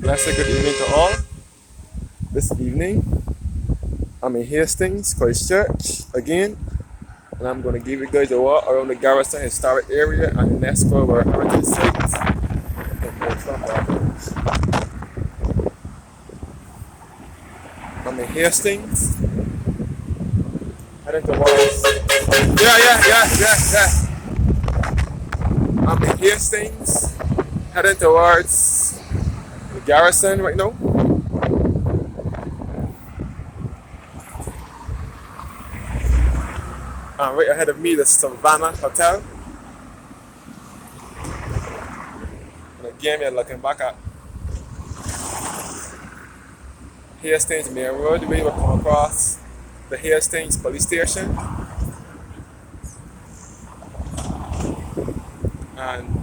Blessed good evening to all. This evening, I'm in Hastings College Church again, and I'm going to give you guys a walk around the Garrison historic area and UNESCO World Heritage Sites in Barbados. I'm in Hastings, heading towards. I'm in Hastings, heading towards the Garrison right now. And right ahead of me, the Savannah Hotel. And again, we're looking back at Hastings Main Road. We will come across the Hastings Police Station. And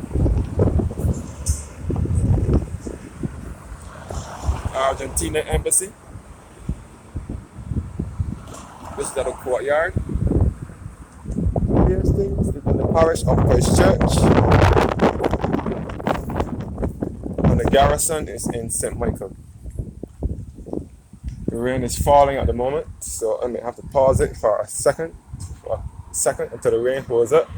Argentina Embassy. This is the courtyard. Hastings is in the parish of Christ Church, and the Garrison is in St. Michael. The rain is falling at the moment, so I may have to pause it for a second until the rain holds up.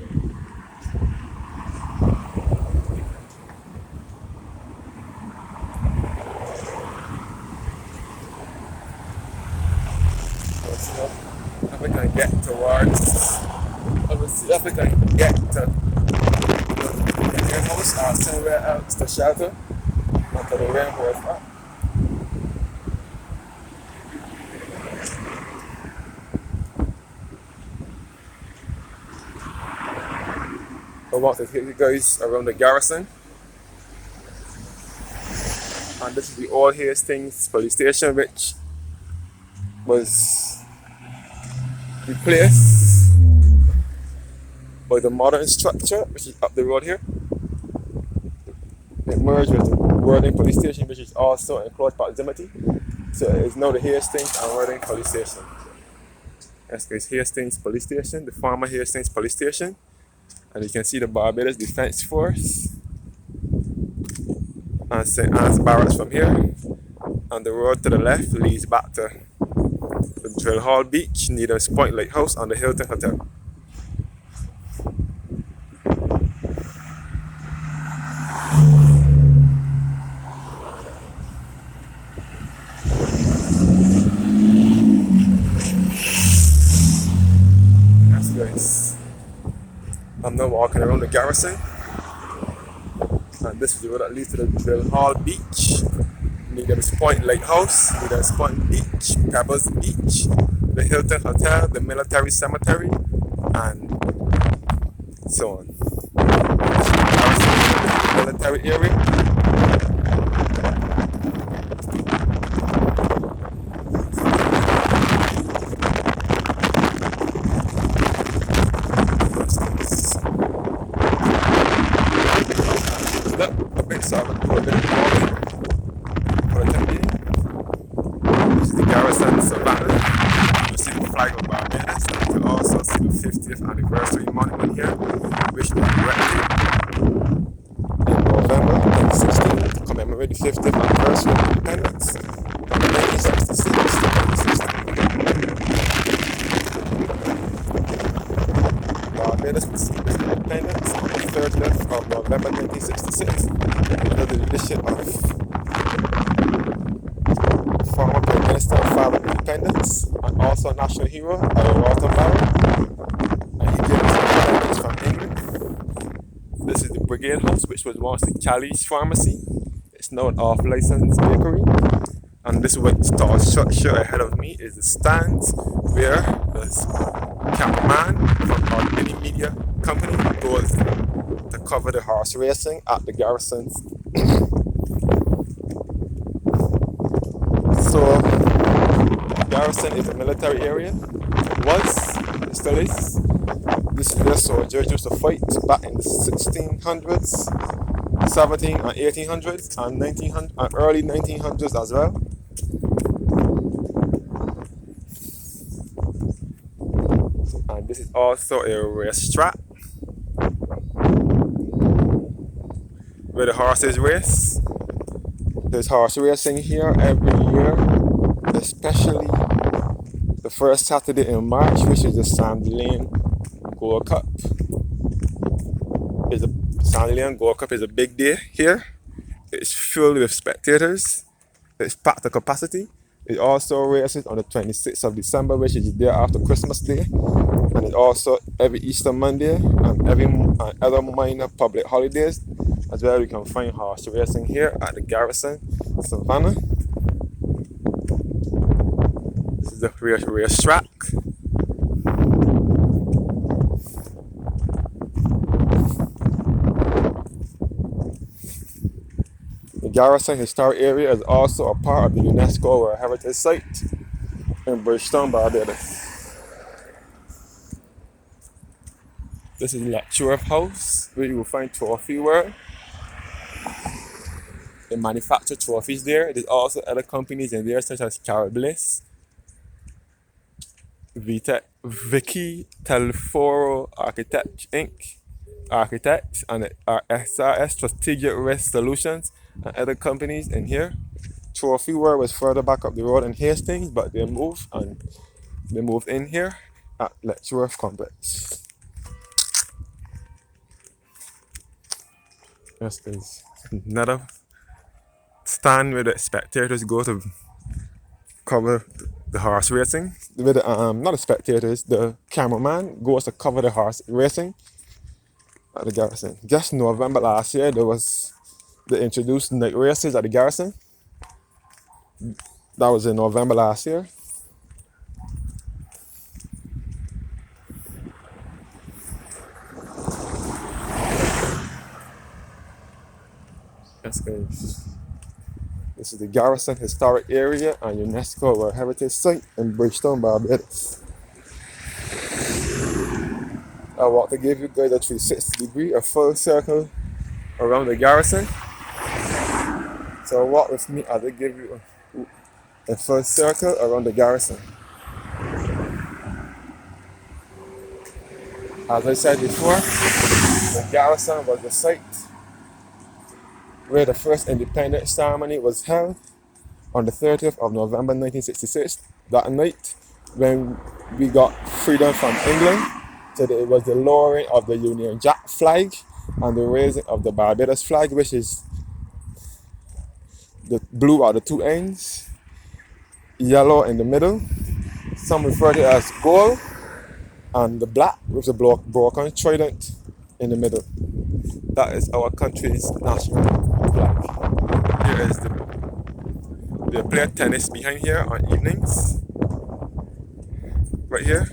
If we can get towards. If we can get to the Brigade House or somewhere else to shelter until the rain holds up. I want to take you guys around the Garrison. And this is the old Hastings Police Station, which was replaced by the modern structure, which is up the road here. It merged with the Worthing Police Station, which is also in close proximity. So it is now the Hastings and Worthing Police Station. This is Hastings Police Station, the former Hastings Police Station. And you can see the Barbados Defense Force and St. Anne's Barracks from here. And the road to the left leads back to the Drill Hall Beach, Needham's Point Lighthouse, and the Hilton Hotel. Yes, guys. I'm now walking around the Garrison, and this is the road that leads to the Drill Hall Beach, Needham's Point Lighthouse, Needham's Point Beach, Pebbles Beach, the Hilton Hotel, the Military Cemetery, and so on. Military area. This is the Garrison Savannah. You see the flag of Barbados, and you also see the 50th anniversary monument here, which was erected in November 2016 to commemorate the 50th anniversary of independence from 1966 to 1960. Barbados received its independence on the 30th of November 1966 under the leadership of former Prime Minister and Father of Independence and also a national hero, Walter Barrow, and he gave us independence from England. This is the Brigade House, which was once the Callie's Pharmacy. It's now an off-licensed bakery. And this white tall structure ahead of me is the stands where the cameraman from our mini media company goes to cover the horse racing at the Garrisons. So, Garrison is a military area. It was, it still is. This is where soldiers used to fight back in the 1600s, 17 and 1800s, and 1900 and early 1900s as well. And this is also a racetrack where the horses race. There's horse racing here every year, especially the first Saturday in March, which is the Sandy Lane Gold Cup. Sandy Lane Gold Cup is a big day here. It's filled with spectators. It's packed to capacity. It also races on the 26th of December, which is the day after Christmas Day. And it also every Easter Monday and every other minor public holidays. As well, you can find horse racing here at the Garrison, Savannah. This is the race track. The Garrison Historic Area is also a part of the UNESCO World Heritage Site in Bridgetown, Barbados. This is Starford House, where you will find trophy work. They manufacture trophies there. There's also other companies in there, such as Bliss, Vicky Telforo Architects Inc., Architects, and SRS Strategic Risk Solutions, and other companies in here. Trophy World was further back up the road in Hastings, but they moved in here at Letchworth Complex. Yes, there's another stand where the spectators go to cover the horse racing. With not the spectators, the cameraman goes to cover the horse racing at the Garrison. Just November last year, they introduced night races at the Garrison. That was in November last year. Yes, guys. This is the Garrison Historic Area and UNESCO World Heritage Site in Bridgetown, Barbados. I want to give you guys a 360 degree, a full circle around the Garrison. So walk with me as I give you a full circle around the Garrison. As I said before, the Garrison was the site where the first independence ceremony was held on the 30th of November 1966. That night, when we got freedom from England, so it was the lowering of the Union Jack flag and the raising of the Barbados flag, which is the blue at the two ends, yellow in the middle. Some refer to it as gold, and the black with the broken trident in the middle. That is our country's national flag. Here is they play tennis behind here on evenings. Right here,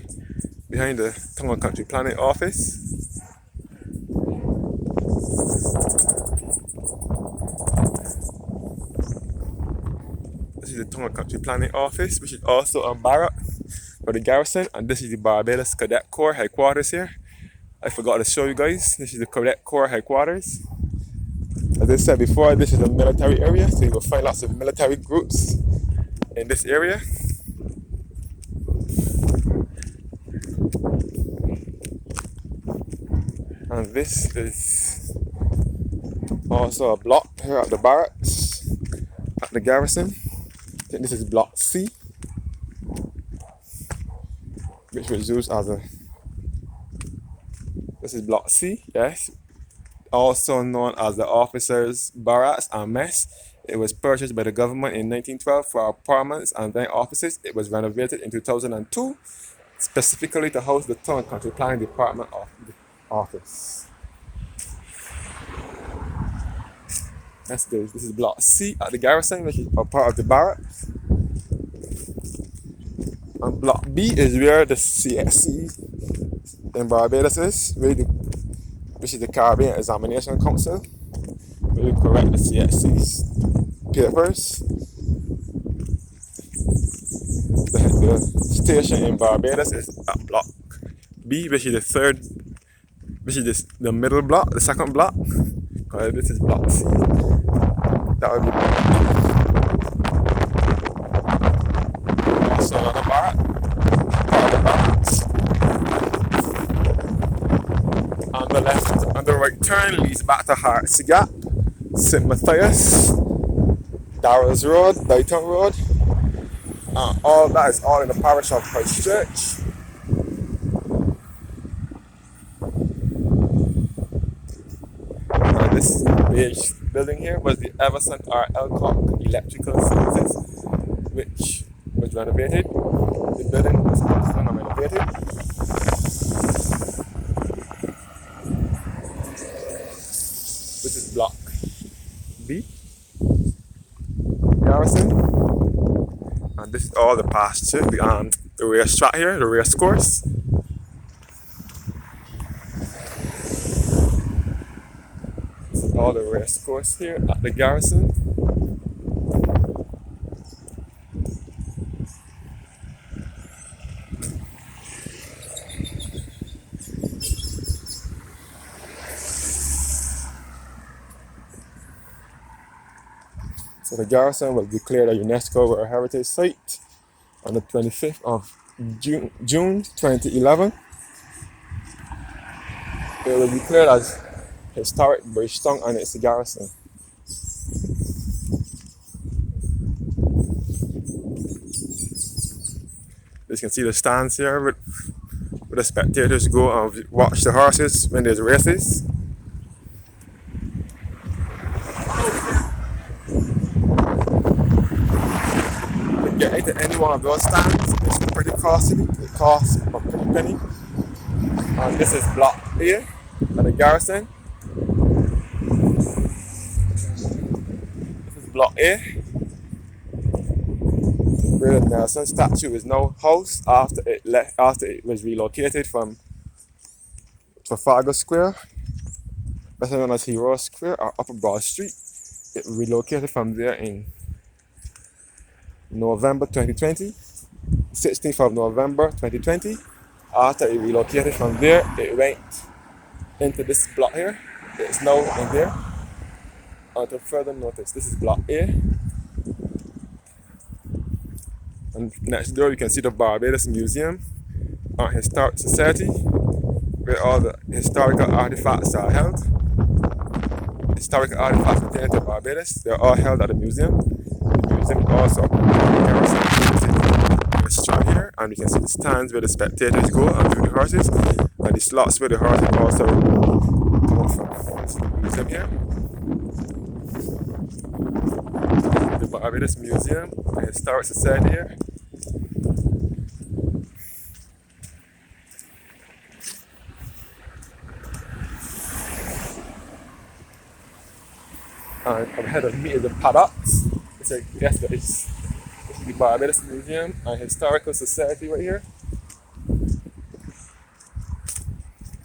behind the Tonga Country Planning office. This is the Tonga Country Planning office, which is also a barrack for the Garrison, and this is the Barbados Cadet Corps headquarters here. I forgot to show you guys. This is the Cadet Corps headquarters. As I said before, this is a military area, so you will find lots of military groups in this area. And this is also a block here at the barracks at the Garrison. I think this is block C, which was used as a... This is block C, yes. Also known as the Officers' Barracks and Mess. It was purchased by the government in 1912 for apartments and then offices. It was renovated in 2002, specifically to house the Town and Country Planning Department of the office. That's good. This is block C at the Garrison, which is a part of the barracks. And block B is where the CSC in Barbados is, which is the Caribbean Examination Council, where you correct the CSC's papers. The station in Barbados is at block B, which is the middle block, the second block, because this is block C. That would be also another barrack, part of the barracks. On the left and the right turn leads back to Hearts Gap, St. Matthias, Darrell's Road, Dayton Road. All that is all in the parish of Christchurch. And this beige building here was the Everson R. Elcock Electrical Services, which was renovated. The building was renovated. This is block B, Garrison. And this is all the pasture, the race track here, the race course. This is all the race course here at the Garrison. So the Garrison was declared a UNESCO World Heritage Site on the 25th of June 2011. It was declared as historic Bridgetown and its garrison. As you can see the stands here where the spectators go and watch the horses when there's races. Get into any one of those stands, it's pretty costly. It costs a pretty penny. And this is block A at the Garrison. This is block A, where the Nelson statue is now housed after it was relocated from Trafalgar Square, better known as Hero Square or Upper Broad Street. It relocated from there in November 2020, 16th of November 2020. After it relocated from there, it went into this block here. It's now in there. Until further notice, this is block A. And next door you can see the Barbados Museum and Historic Society, where all the historical artifacts are held. Historical artifacts pertaining to Barbados, they're all held at the museum. The museum also restaurant here, and you can see the stands where the spectators go and view the horses, and the slots where the horses also come up from. This is the museum here. The Barbados Museum, the Historic Society here. And ahead of me is the paddocks. This is the Barbados Museum and Historical Society right here.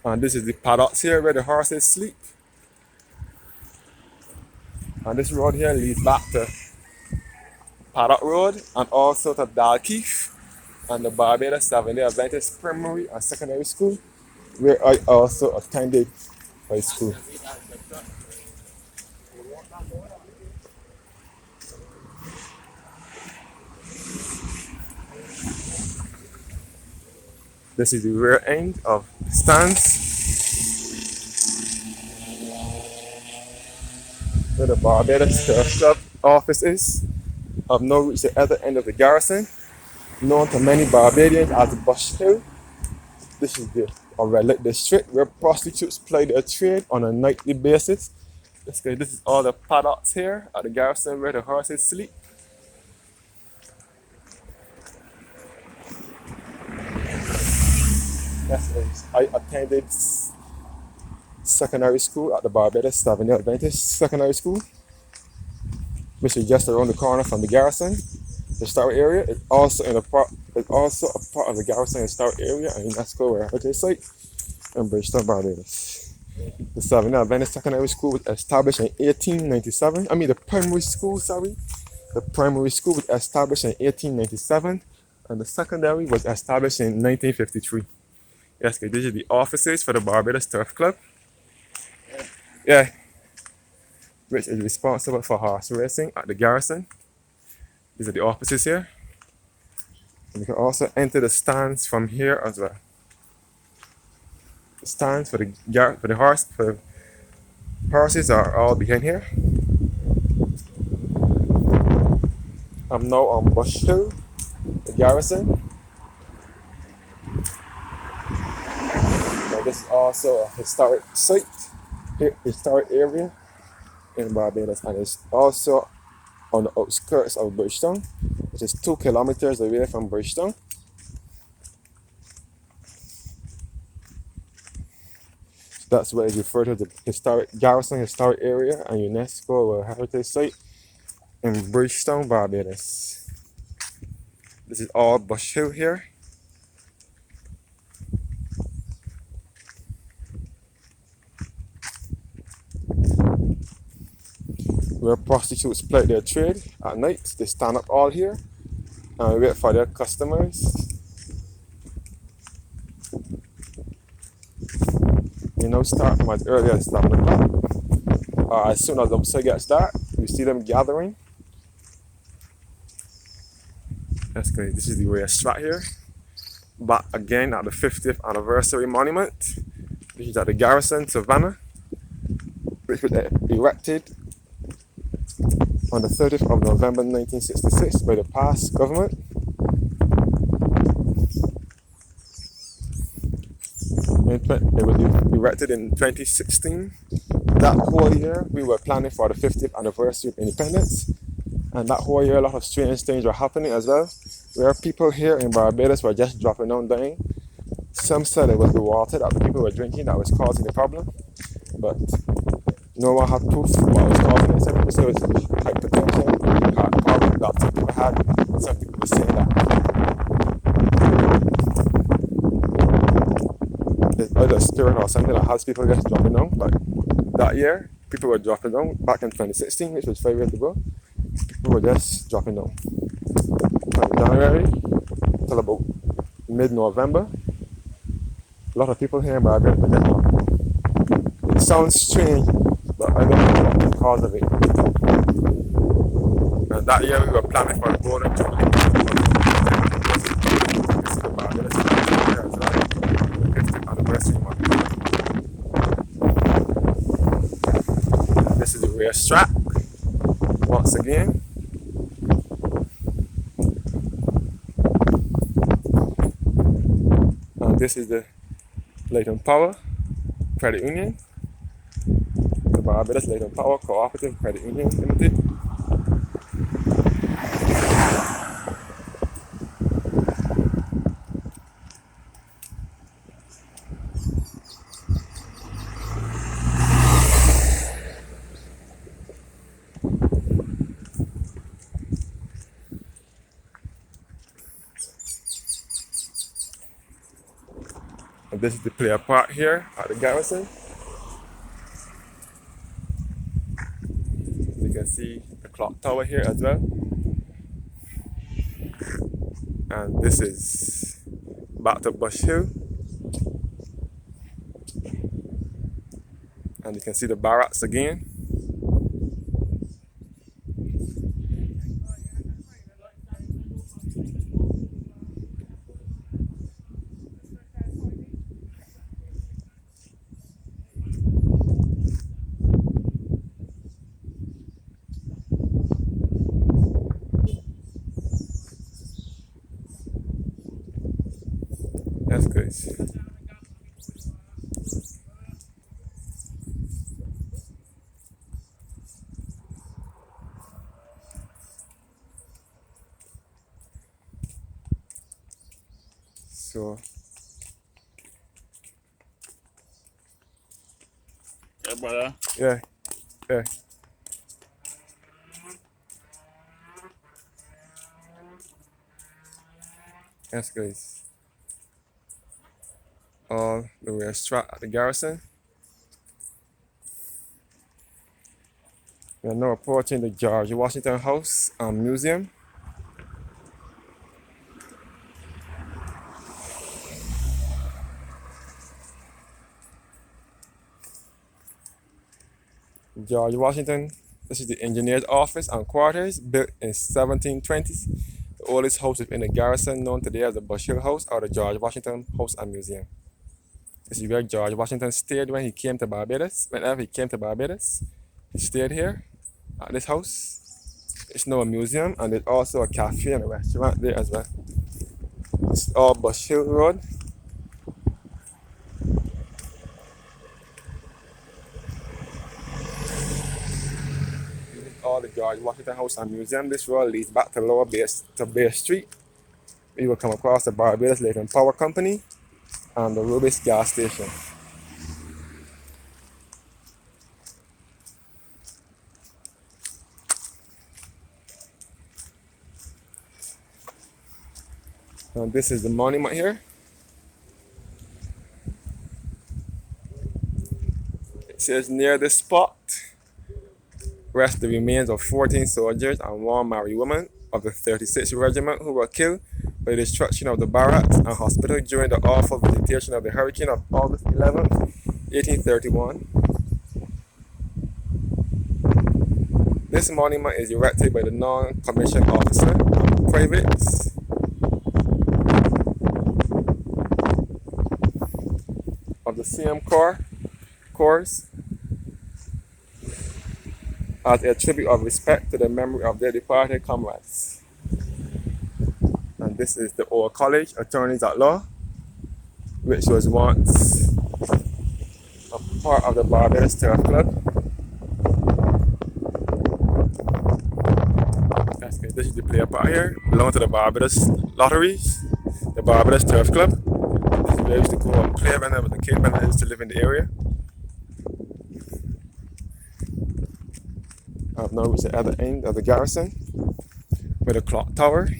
And this is the paddocks here where the horses sleep. And this road here leads back to Paddock Road and also to Dalkeith and the Barbados Seventh-day Adventist Primary and Secondary School, where I also attended high school. This is the rear end of the stands, where the Barbados Turf Club office is. I've now reached the other end of the Garrison, known to many Barbadians as the Bush Hill. This is the red light district where prostitutes ply their trade on a nightly basis. This is all the paddocks here at the Garrison where the horses sleep. I attended secondary school at the Barbados Seventh-day Adventist Secondary School, which is just around the corner from the Garrison historic area. It's also a part of the Garrison historic area and UNESCO World Heritage Site in Bridgetown, Barbados. The Seventh-day Adventist Secondary School was established in 1897. The primary school was established in 1897, and the secondary was established in 1953. Yes, these are the offices for the Barbados Turf Club. Yeah, which is responsible for horse racing at the Garrison. These are the offices here. And you can also enter the stands from here as well. The stands for the horses are all behind here. I'm now on Bush Hill, the Garrison. Now this is also a historic site, historic area in Barbados, and it's also on the outskirts of Bridgetown, which is 2 kilometers away from Bridgetown. That's what is referred to the historic Garrison historic area and UNESCO World Heritage Site in Bridgetown, Barbados. This is all Bush Hill here. Where prostitutes plight their trade at night. They stand up all here and wait for their customers. They now start from as early as 7 o'clock. As soon as the sun gets dark, you see them gathering. That's great. This is the racetrack here. Back again at the 50th anniversary monument. This is at the Garrison, Savannah, which was erected on the 30th of November 1966 by the past government. It was erected in 2016. That whole year, we were planning for the 50th anniversary of independence. And that whole year, a lot of strange things were happening as well, where people here in Barbados were just dropping down dying. Some said it was the water that the people were drinking that was causing the problem, but no one had proof what was causing it. Some people said it was hypertension, heart problem that some people had. Some people were saying that there's either a spirit or something that has people just dropping down. But that year, people were dropping down back in 2016, which was 5 years ago. People were just dropping down. From January till about mid-November, a lot of people here in Barbados were just dropping down. It sounds strange, but I don't know what the cause of it. And that year we were planning for the golden jubilee. This is the Barbados here as well. 50th anniversary month. This is the racetrack. Once again. And this is the Light and Power Credit Union. The Barbados Light and Power Cooperative Credit Union Limited. And this is the player park here at the Garrison. You can see the clock tower here as well. And this is back to Bush Hill. And you can see the barracks again. That's good. So, yeah, brother. yeah. That's good. The racetrack at the Garrison. We are now approaching the George Washington House and Museum. George Washington, this is the engineer's office and quarters, built in 1720s. The oldest house within the Garrison, known today as the Bush Hill House or the George Washington House and Museum. This is where George Washington stayed when he came to Barbados. Whenever he came to Barbados, he stayed here at this house. It's now a museum, and there's also a cafe and a restaurant there as well. It's all Bush Hill Road. All the George Washington House and Museum. This road leads back to Lower Bay to Bay Street. You will come across the Barbados Light Power Company and the Rubis gas station. And this is the monument here. It says near this spot rest the remains of 14 soldiers and one married woman of the 36th Regiment who were killed by the destruction of the barracks and hospital during the awful visitation of the hurricane of August 11, 1831. This monument is erected by the non-commissioned officer and privates of the same corps as a tribute of respect to the memory of their departed comrades. And this is the old college, Attorneys at Law, which was once a part of the Barbados Turf Club. This is the player part here, belonging to the Barbados Lotteries, the Barbados Turf Club. This is where I used to go and play when I was a kid, when I used to live in the area. I've now reached the other end of the Garrison with a clock tower.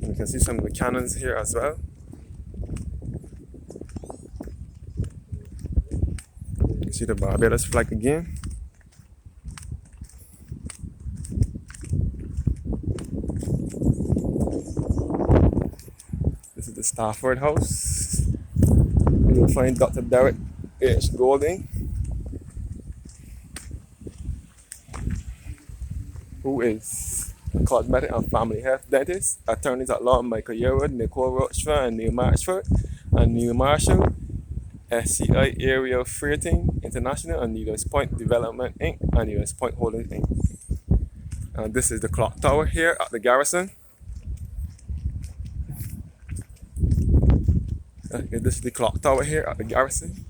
And you can see some of the cannons here as well. You can see the Barbados flag again. This is the Starford House. You will find Dr. Derek H. Golding, who is a cosmetic and family health dentist. Attorneys at law Michael Yearwood, Nicole Rochford, and Neil Marshford, and Neil Marshall, SCI Aerial Freighting International, and Needles Point Development Inc., and Needles Point Holdings Inc. And this is the clock tower here at the Garrison. Okay, this is the clock tower here at the Garrison,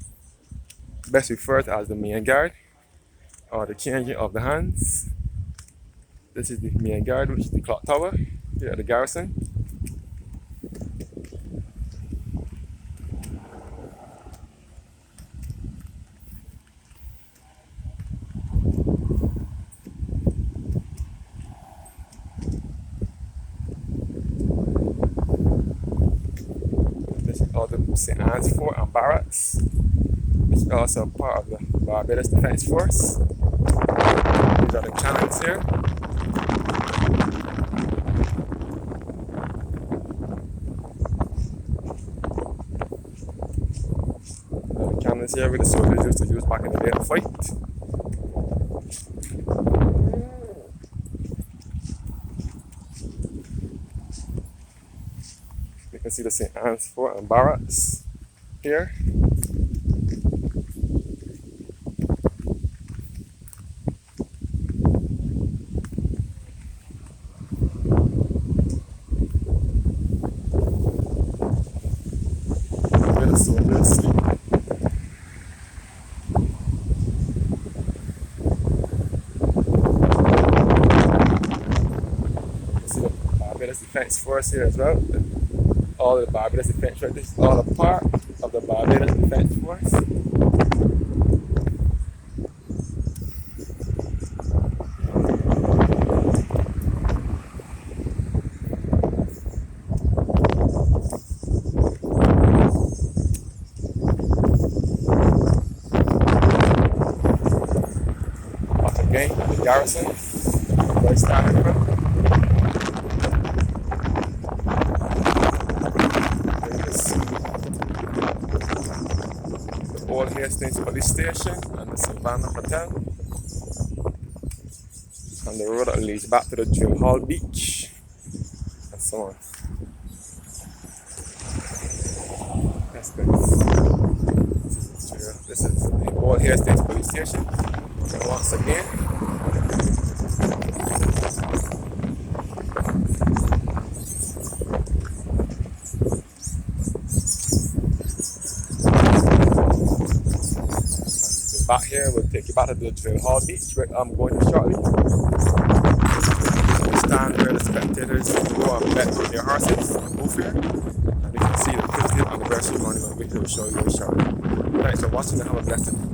best referred to as the main guard or the changing of the hands. This is the main guard, which is the clock tower here at the Garrison. This is all the St. Anne's Fort and Barracks, which is also part of the Barbados Defense Force. These are the cannons here. The cannons here with the soldiers used to use back in the day to fight. You can see the St. Anne's Fort and Barracks here. Where the soldiers sleep. You see the Barbados Defense Force here as well. All the Barbados Defense Force. This is all a part of the Barbados Defense Force. Back again at the Garrison, where I started from. Old Hastings Police Station and the Savannah Hotel. and the road that leads back to the Drill Hall Beach, and so on. That's good. This is the Old Hair State Police Station. And once again, back here, we'll take you back to the Drill Hall Beach, where I'm going to shortly. Stand where the spectators go and bet with their horses, move here. And you can see the activity on the Garrison Monument, which will show you shortly. Thanks for watching and have a blessed day.